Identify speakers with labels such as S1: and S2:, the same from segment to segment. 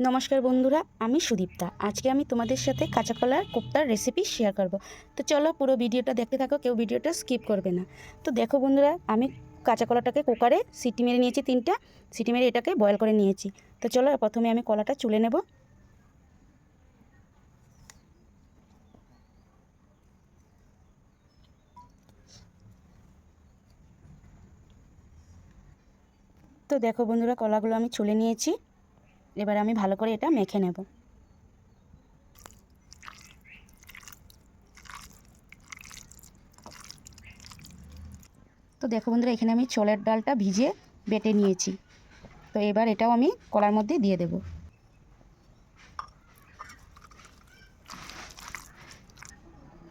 S1: নমস্কার বন্ধুরা, আমি সুদীপ্তা। আজকে আমি তোমাদের সাথে কাঁচা কলার কোপ্তার রেসিপি শেয়ার করব। তো চলো পুরো ভিডিওটা দেখতে থাকো, কেউ ভিডিওটা স্কিপ করবে না। তো দেখো বন্ধুরা, আমি কাঁচা কলাটাকে কুকারে সিটি মেরে নিয়েছি, 3টা সিটি মেরে এটাকে বয়েল করে নিয়েছি। তো চলো প্রথমে আমি কলাটা চুলে নেব। তো দেখো বন্ধুরা, কলাগুলো আমি চুলে নিয়েছি। এবার আমি ভালো করে এটা মেখে নেব। তো দেখো বন্ধুরা, এখানে আমি ছোলার ডালটা ভিজিয়ে বেটে নিয়েছি। তো এবার এটাও আমি কলার মধ্যে দিয়ে দেব।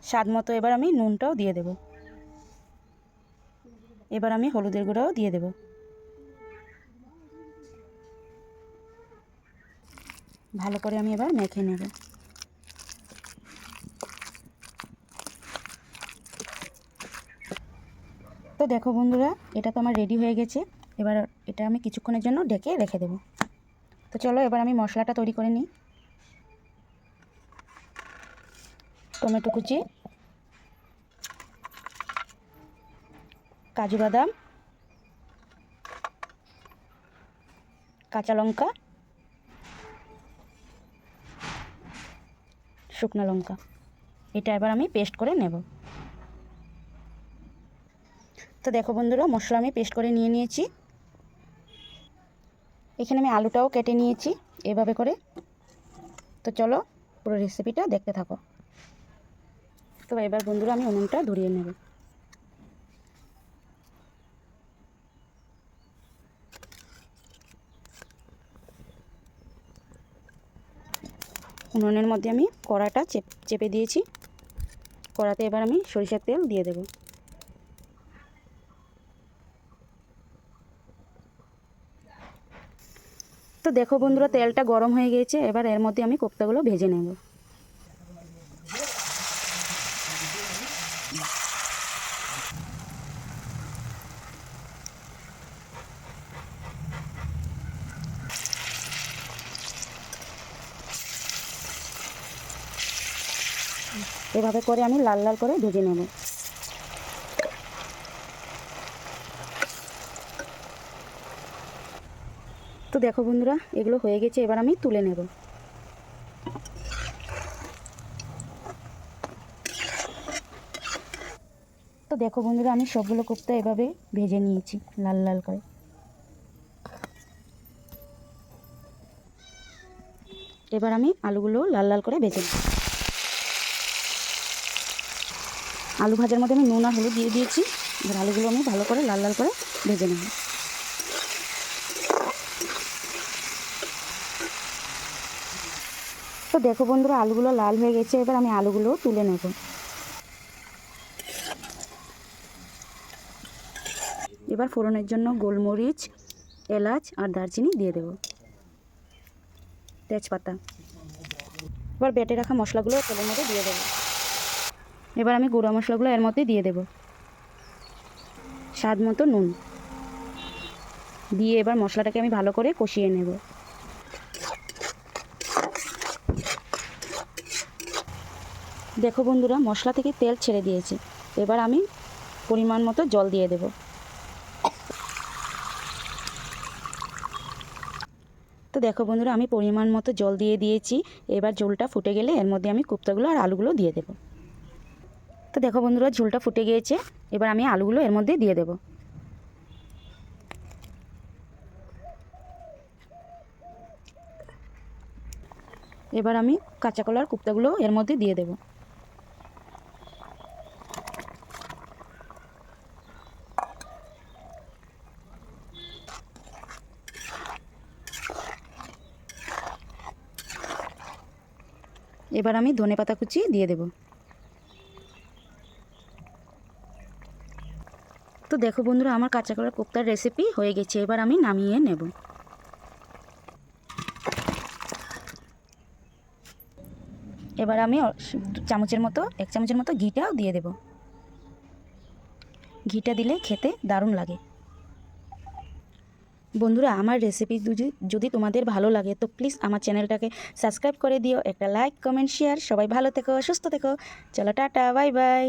S1: স্বাদ মতো এবার আমি নুনটাও দিয়ে দেব। এবার আমি হলুদের গুঁড়াও দিয়ে দেব। ভালো করে আমি এবার মেখে নেব। তো দেখো বন্ধুরা, এটা তো আমার রেডি হয়ে গেছে। এবার এটা আমি কিছুক্ষণের জন্য ঢেকে রেখে দেব। তো চলো এবার আমি মশলাটা তৈরি করে নিই। টমেটো কুচি, কাজু বাদাম, কাঁচা লঙ্কা, শুকনো লঙ্কা, এটা এবার আমি পেস্ট করে নেব। তো দেখো বন্ধুরা, মশলা আমি পেস্ট করে নিয়েছি। এখানে আমি আলুটাও কেটে নিয়েছি এভাবে করে। তো চলো পুরো রেসিপিটা দেখতে থাকো। তো এবার বন্ধুরা আমি উনুনটা ধরিয়ে নেব। উনুনের মধ্যে আমি কড়াটা চেপে দিয়েছি। কড়াতে এবার আমি সরিষার তেল দিয়ে দেব। তো দেখো বন্ধুরা, তেলটা গরম হয়ে গিয়েছে। এবার এর মধ্যে আমি কোপ্তাগুলো ভেজে নেব। এভাবে করে আমি লাল লাল করে ভেজে নেব। তো দেখো বন্ধুরা, এগুলো হয়ে গেছে। এবার আমি তুলে নেব। তো দেখো বন্ধুরা, আমি সবগুলো কোপ্তা এভাবে ভেজে নিয়েছি লাল লাল করে। এবার আমি আলুগুলো লাল লাল করে ভেজে নেব। আলু ভাজার মধ্যে আমি নুন আর হলুদ দিয়ে দিয়েছি। এবার আলুগুলো আমি ভালো করে লাল লাল করে ভেজে নেব। তো দেখো বন্ধুরা, আলুগুলো লাল হয়ে গেছে। এবার আমি আলুগুলো তুলে নেব। এবার ফোড়নের জন্য গোলমরিচ, এলাচ আর দারচিনি দিয়ে দেব, তেজপাতা। এবার বেটে রাখা মশলাগুলো তেলের মধ্যে দিয়ে দেব। এবার আমি গুঁড়া মশলাগুলো এর মধ্যে দিয়ে দেব। স্বাদ মতো নুন দিয়ে এবার মশলাটাকে আমি ভালো করে কষিয়ে নেব। দেখো বন্ধুরা, মশলা থেকে তেল ছেড়ে দিয়েছে। এবার আমি পরিমাণ মতো জল দিয়ে দেব। তো দেখো বন্ধুরা, আমি পরিমাণ মতো জল দিয়ে দিয়েছি। এবার ঝোলটা ফুটে গেলে এর মধ্যে আমি কোপ্তাগুলো আর আলুগুলো দিয়ে দেব। তো দেখো বন্ধুরা, ঝোলটা ফুটে গিয়েছে। এবার আমি আলুগুলো এর মধ্যে দিয়ে দেব। এবার আমি কাঁচা কলার কোপ্তাগুলো এর মধ্যে দিয়ে দেব। এবার আমি ধনেপাতা কুচি দিয়ে দেব। তো দেখো বন্ধুরা, আমার কাঁচা কলার কোপ্তার রেসিপি হয়ে গেছে। এবার আমি নামিয়ে নেব। এবার আমি এক চামচের মতো ঘিটাও দিয়ে দেব। ঘিটা দিলে খেতে দারুণ লাগে। বন্ধুরা, আমার রেসিপি যদি তোমাদের ভালো লাগে তো প্লিজ আমার চ্যানেলটাকে সাবস্ক্রাইব করে দিও, একটা লাইক কমেন্ট শেয়ার। সবাই ভালো থেকো, সুস্থ থেকো। চলো টাটা, বাই বাই।